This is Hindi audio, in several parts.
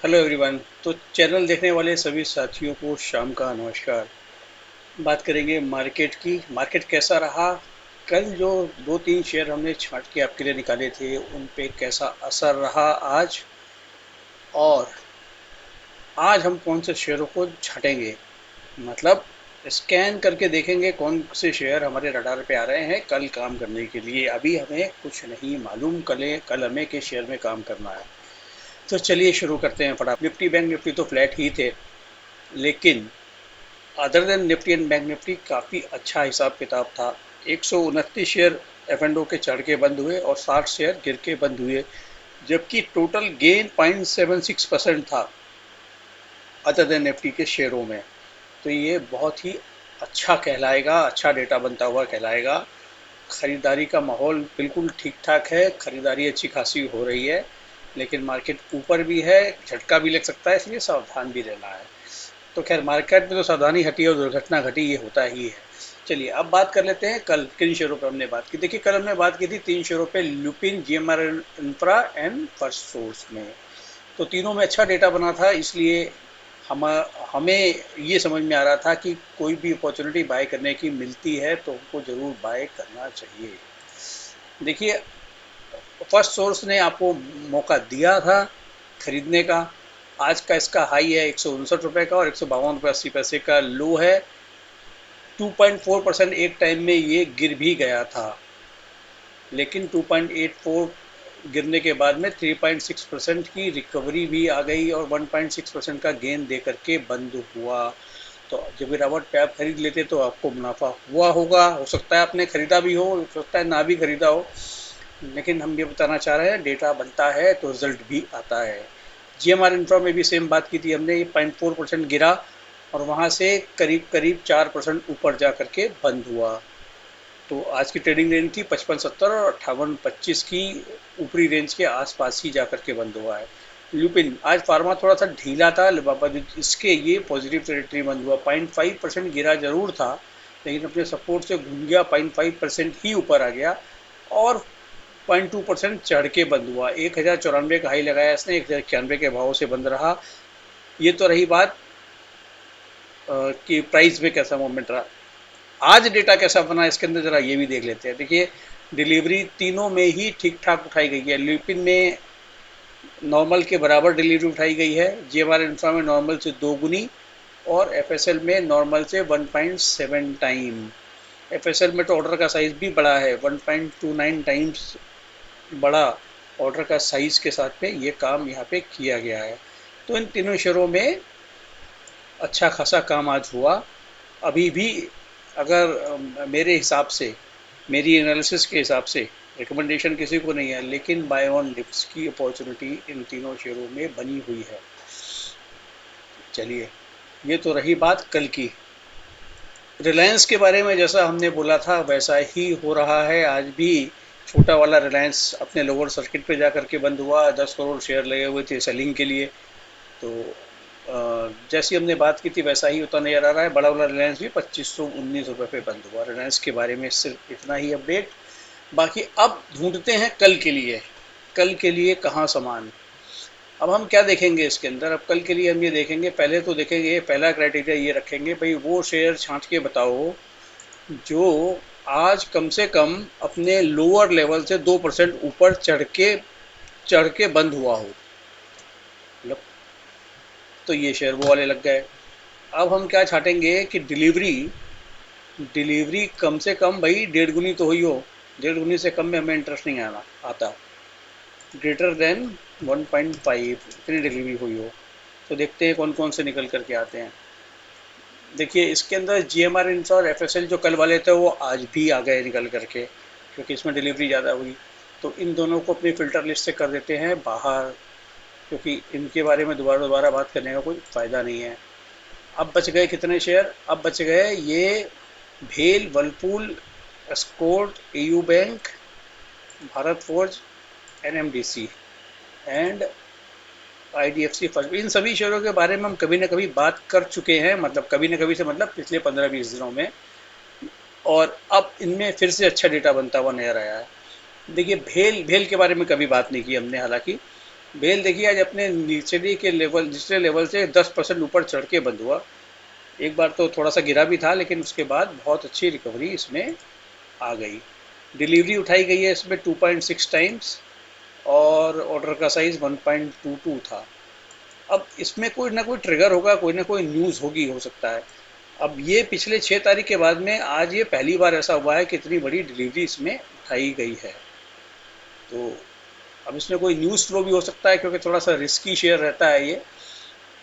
Hello everyone. तो चैनल देखने वाले सभी साथियों को शाम का नमस्कार। बात करेंगे मार्केट की। मार्केट कैसा रहा कल? जो दो तीन शेयर हमने छांट के आपके लिए निकाले थे उन पे कैसा असर रहा आज, और आज हम कौन से शेयरों को छाटेंगे, मतलब स्कैन करके देखेंगे कौन से शेयर हमारे रडार पे आ रहे हैं कल काम करने के लिए। अभी हमें कुछ नहीं मालूम कल हमें किस शेयर में काम करना है। तो चलिए शुरू करते हैं फटाफट। निफ्टी बैंक निफ्टी तो फ्लैट ही थे, लेकिन other than Nifty and bank Nifty काफ़ी अच्छा हिसाब किताब था। 129 शेयर एफ एंड ओ के चढ़ के बंद हुए और 60 शेयर गिर के बंद हुए, जबकि टोटल गेन 0.76% था अदर देन निफ्टी के शेयरों में। तो ये बहुत ही अच्छा कहलाएगा, अच्छा डेटा बनता हुआ कहलाएगा। खरीदारी का माहौल बिल्कुल ठीक ठाक है, खरीदारी अच्छी खासी हो रही है, लेकिन मार्केट ऊपर भी है, झटका भी लग सकता है, इसलिए सावधान भी रहना है। तो खैर मार्केट में तो सावधानी हटी और दुर्घटना घटी, ये होता ही है। चलिए अब बात कर लेते हैं कल किन शेयरों पर हमने बात की। देखिए कल हमने बात की थी तीन शेयरों पे, Lupin, GMR infra and first source में। तो तीनों में अच्छा डेटा बना था, इसलिए हम हमें ये समझ में आ रहा था कि कोई भी अपॉर्चुनिटी बाय करने की मिलती है तो हमको ज़रूर बाय करना चाहिए। देखिए फर्स्ट सोर्स ने आपको मौका दिया था खरीदने का। आज का इसका हाई है 159 रुपये का और 152 रुपये 80 पैसे का लो है। 2.4% एक टाइम में ये गिर भी गया था, लेकिन 2.84 गिरने के बाद में 3.6% की रिकवरी भी आ गई और 1.6% का गेन दे करके बंद हुआ। तो जब गिरावट पे आप खरीद लेते तो आपको मुनाफा हुआ होगा, हो सकता है आपने खरीदा भी हो सकता है ना भी खरीदा हो, लेकिन हम ये बताना चाह रहे हैं डेटा बनता है तो रिजल्ट भी आता है। जीएमआर इंफ्रा में भी सेम बात की थी हमने, ये 0.4% गिरा और वहाँ से करीब करीब 4% ऊपर जा करके बंद हुआ। तो आज की ट्रेडिंग रेंज थी 55.70 और 58.25 की, ऊपरी रेंज के आसपास ही जा करके बंद हुआ है। लुपिन आज फार्मा थोड़ा सा ढीला था, बावजूद इसके ये पॉजिटिव टेरिटरी बंद हुआ। 0.5% गिरा जरूर था, लेकिन अपने सपोर्ट से घूम गया, 0.5% ही ऊपर आ गया और 0.2% चढ़ के बंद हुआ। 1094 का हाई लगाया इसने, 1091 के भाव से बंद रहा। ये तो रही बात कि प्राइस में कैसा मूवमेंट रहा। आज डेटा कैसा बना इसके अंदर जरा ये भी देख लेते हैं। देखिए डिलीवरी तीनों में ही ठीक ठाक उठाई गई है। ल्यूपिन में नॉर्मल के बराबर डिलीवरी उठाई गई है, जीएमआर इंफ्रा में नॉर्मल से दो गुनी और एफएसएल में नॉर्मल से 1.7 टाइम। एफएसएल में तो ऑर्डर का साइज भी बड़ा है, 1.29 टाइम्स बड़ा ऑर्डर का साइज के साथ में ये काम यहाँ पे किया गया है। तो इन तीनों शेयरों में अच्छा खासा काम आज हुआ। अभी भी अगर मेरे हिसाब से, मेरी एनालिसिस के हिसाब से रिकमेंडेशन किसी को नहीं है, लेकिन बाय ऑन डिप्स की अपॉर्चुनिटी इन तीनों शेयरों में बनी हुई है। चलिए ये तो रही बात कल की। रिलायंस के बारे में जैसा हमने बोला था वैसा ही हो रहा है आज भी। छोटा वाला रिलायंस अपने लोअर सर्किट पे जा करके बंद हुआ, 10 करोड़ शेयर लगे हुए थे सेलिंग के लिए। तो जैसी हमने बात की थी वैसा ही होता नजर आ रहा है। बड़ा वाला रिलायंस भी 2519 रुपये पे बंद हुआ। रिलायंस के बारे में सिर्फ इतना ही अपडेट। बाकी अब ढूंढते हैं कल के लिए, कल के लिए कहाँ सामान। अब हम क्या देखेंगे इसके अंदर? अब कल के लिए हम ये देखेंगे, पहले तो देखेंगे, पहला क्राइटेरिया ये रखेंगे भाई वो शेयर छांट के बताओ जो आज कम से कम अपने लोअर लेवल से 2% ऊपर चढ़ के बंद हुआ हो। मतलब तो ये शेयर वो वाले लग गए। अब हम क्या छाटेंगे कि डिलीवरी, डिलीवरी कम से कम भाई 1.5 गुनी तो हुई हो। 1.5 गुनी से कम में हमें इंटरेस्ट नहीं आना आता। ग्रेटर देन 1.5 इतनी डिलीवरी हुई हो। तो देखते हैं कौन कौन से निकल करके आते हैं। देखिए इसके अंदर जीएमआर इंफ्रा और एफएसएल जो कल वाले थे वो आज भी आ गए निकल करके, क्योंकि इसमें डिलीवरी ज़्यादा हुई। तो इन दोनों को अपनी फ़िल्टर लिस्ट से कर देते हैं बाहर, क्योंकि इनके बारे में दोबारा दोबारा बात करने का कोई फ़ायदा नहीं है। अब बच गए कितने शेयर? अब बच गए ये भेल, Whirlpool, escort, AU bank, Bharat forge, NMDC and IDFC first. इन सभी शेयरों के बारे में हम कभी ना कभी बात कर चुके हैं, मतलब कभी ना कभी से मतलब पिछले 15-20 दिनों में, और अब इनमें फिर से अच्छा डेटा बनता हुआ नजर आया है। देखिए भेल, भेल के बारे में कभी बात नहीं की हमने हालांकि। बेल देखिए आज अपने निचले लेवल से 10% ऊपर चढ़ के बंद हुआ। एक बार तो थोड़ा सा गिरा भी था, लेकिन उसके बाद बहुत अच्छी रिकवरी इसमें आ गई। डिलीवरी उठाई गई है इसमें 2.6 टाइम्स, और ऑर्डर का साइज 1.22 था। अब इसमें कोई ना कोई ट्रिगर होगा, कोई ना कोई न्यूज़ होगी, हो सकता है। अब ये पिछले 6 तारीख के बाद में आज ये पहली बार ऐसा हुआ है कि इतनी बड़ी डिलीवरी इसमें उठाई गई है। तो अब इसमें कोई न्यूज़ फ्लो भी हो सकता है, क्योंकि थोड़ा सा रिस्की शेयर रहता है ये।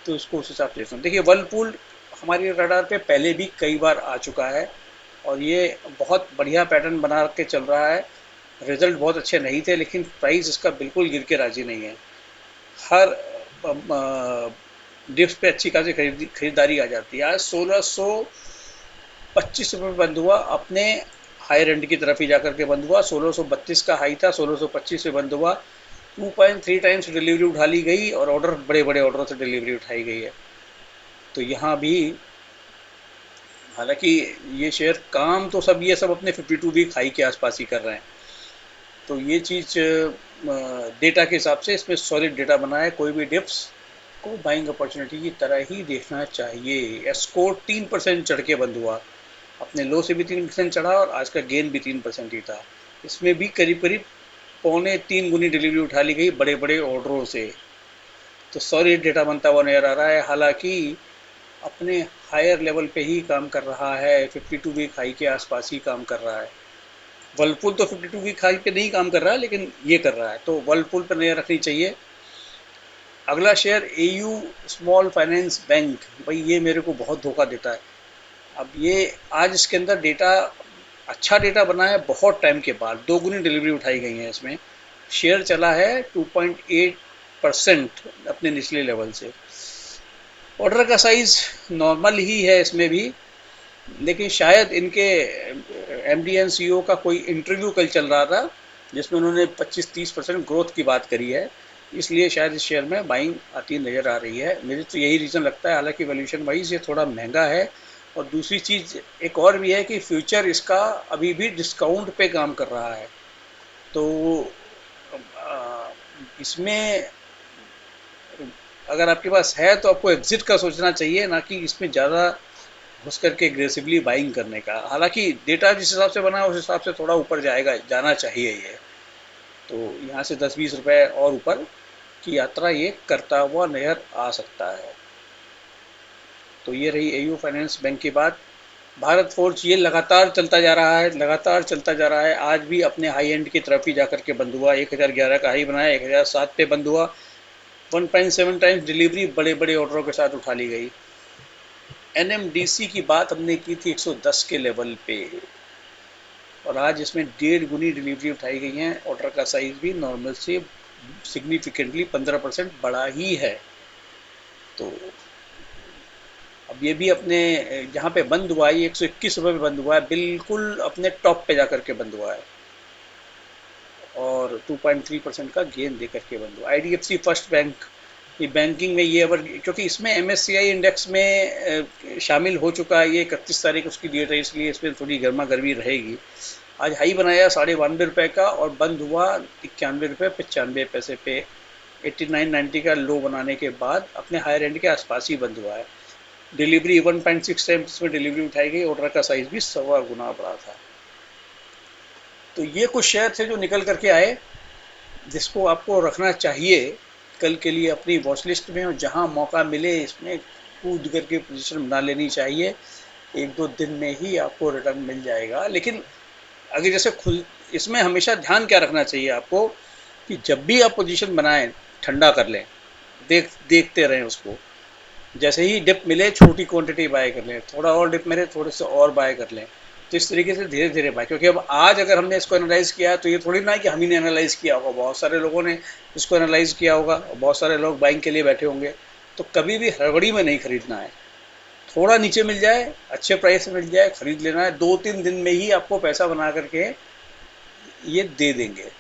तो उसको उस हिसाब से देखिए। वर्लपूल हमारी रडार पे पहले भी कई बार आ चुका है, और ये बहुत बढ़िया पैटर्न बना के चल रहा है। रिजल्ट बहुत अच्छे नहीं थे, लेकिन प्राइस इसका बिल्कुल गिर के राजी नहीं है। हर डिप्स पे अच्छी खासी खरीदारी आ जाती है। आज 1625 रुपये बंद हुआ, अपने हायर एंड की तरफ ही जाकर के बंद हुआ। 1632 का हाई था, 1625 पे बंद हुआ। 2.3 टाइम्स डिलीवरी उठा ली गई, और ऑर्डर बड़े बड़े ऑर्डर से डिलीवरी उठाई गई है। तो यहाँ भी हालांकि ये शेयर काम तो सब ये सब अपने 52 वीक हाई के आसपास ही कर रहे हैं। तो ये चीज़ डेटा के हिसाब से इसमें सॉलिड डेटा बना है। कोई भी डिप्स को बाइंग अपॉर्चुनिटी की तरह ही देखना चाहिए। एस्कोर 3% चढ़ के बंद हुआ, अपने लो से भी 3% चढ़ा, और आज का गेन भी 3% ही था। इसमें भी करीब करीब 2.25 गुनी डिलीवरी उठा ली गई बड़े बड़े ऑर्डरों से। तो सॉलिड डेटा बनता हुआ नजर आ रहा है। हालांकि अपने हायर लेवल पे ही काम कर रहा है, 52 वीक हाई के आसपास ही काम कर रहा है। वर्लपूल तो 52 वीक हाई पे नहीं काम कर रहा है, लेकिन ये कर रहा है, तो वर्लपूल पर नजर रखनी चाहिए। अगला share AU small finance bank, भाई ये मेरे को बहुत धोखा देता है। अब ये आज इसके अंदर डेटा, अच्छा डेटा बना है बहुत टाइम के बाद, 2 गुनी डिलीवरी उठाई गई है इसमें। शेयर चला है 2.8% अपने निचले लेवल से। ऑर्डर का साइज नॉर्मल ही है इसमें भी, लेकिन शायद इनके एमडी एंड सीईओ का कोई इंटरव्यू कल चल रहा था, जिसमें उन्होंने 25-30% ग्रोथ की बात करी है। इसलिए शायद इस शेयर में बाइंग आती नज़र आ रही है। मुझे तो यही रीज़न लगता है। हालांकि वैल्यूएशन वाइज ये थोड़ा महंगा है, और दूसरी चीज़ एक और भी है कि फ्यूचर इसका अभी भी डिस्काउंट पे काम कर रहा है। तो इसमें अगर आपके पास है तो आपको एग्जिट का सोचना चाहिए, ना कि इसमें ज़्यादा घुस करके एग्रेसिवली बाइंग करने का। हालांकि डेटा जिस हिसाब से बना है उस हिसाब से थोड़ा ऊपर जाएगा, जाना चाहिए ये। तो यहाँ से 10-20 रुपए और ऊपर की यात्रा ये करता हुआ नजर आ सकता है। तो ये रही एयू फाइनेंस बैंक की बात। भारत फोर्ज ये लगातार चलता जा रहा है, लगातार चलता जा रहा है। आज भी अपने हाई एंड की तरफ ही जाकर के बंद हुआ। 1011 का हाई बनाया, 1007 पे बंद हुआ। 1.7 टाइम्स डिलीवरी बड़े बड़े ऑर्डरों के साथ उठा ली गई। एनएमडीसी की बात हमने की थी 110 के लेवल पे, और आज इसमें 1.5 गुनी डिलीवरी उठाई गई है। ऑर्डर का साइज भी नॉर्मल से सिग्निफिकेंटली 15% बड़ा ही है। तो अब ये भी अपने जहाँ पे बंद हुआ है, ये 121 रुपये पे बंद हुआ है, बिल्कुल अपने टॉप पे जाकर के बंद हुआ है, और 2.3% का गेन दे करके बंद हुआ। आईडीएफसी फर्स्ट बैंक, ये बैंकिंग में ये अगर, क्योंकि इसमें एमएससीआई इंडेक्स में शामिल हो चुका है, ये 31 तारीख उसकी डेट है, इसलिए इसमें थोड़ी गर्मा गर्मी रहेगी। आज हाई बनाया 92.5 रुपये का, और बंद हुआ 91 रुपये 95 पैसे पे। 89.90 का लो बनाने के बाद अपने हायर एंड के आसपास ही बंद हुआ है। डिलीवरी 1.6 टाइम्स में डिलीवरी उठाई गई। ऑर्डर का साइज भी 1.25 गुना बढ़ा था। तो ये कुछ शेयर थे जो निकल करके आए, जिसको आपको रखना चाहिए कल के लिए अपनी वॉच लिस्ट में, और जहां मौका मिले इसमें कूद करके पोजीशन बना लेनी चाहिए। 1-2 दिन में ही आपको रिटर्न मिल जाएगा। लेकिन अगर जैसे खुल इसमें हमेशा ध्यान क्या रखना चाहिए आपको, कि जब भी आप पोजीशन बनाएं ठंडा कर लें, देखते रहें उसको। जैसे ही डिप मिले छोटी क्वांटिटी बाय कर लें, थोड़ा और डिप मिले थोड़े से और बाय कर लें। तो इस तरीके से धीरे धीरे बाय, क्योंकि अब आज अगर हमने इसको एनालाइज किया तो ये थोड़ी ना है कि हम ही ने एनालाइज किया होगा, बहुत सारे लोगों ने इसको एनालाइज किया होगा, बहुत सारे लोग बाइंग के लिए बैठे होंगे। तो कभी भी हड़बड़ी में नहीं खरीदना है। थोड़ा नीचे मिल जाए, अच्छे प्राइस में मिल जाए, खरीद लेना है। 2-3 दिन में ही आपको पैसा बना करके ये दे देंगे।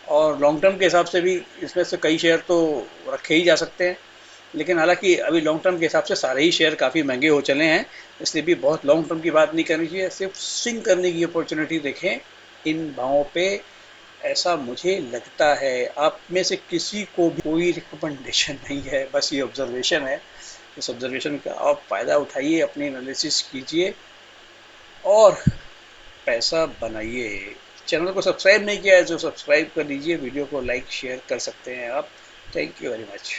और लॉन्ग टर्म के हिसाब से भी इसमें से कई शेयर तो रखे ही जा सकते हैं, लेकिन हालांकि अभी लॉन्ग टर्म के हिसाब से सारे ही शेयर काफ़ी महंगे हो चले हैं, इसलिए भी बहुत लॉन्ग टर्म की बात नहीं करनी चाहिए। सिर्फ स्विंग करने की अपॉर्चुनिटी देखें इन भावों पे। ऐसा मुझे लगता है। आप में से किसी को भी कोई रिकमेंडेशन नहीं है, बस ये ऑब्जर्वेशन है। इस ऑब्जर्वेशन का आप फ़ायदा उठाइए, अपनी एनालिसिस कीजिए और पैसा बनाइए। चैनल को सब्सक्राइब नहीं किया है तो सब्सक्राइब कर लीजिए, वीडियो को लाइक शेयर कर सकते हैं आप। Thank you very much.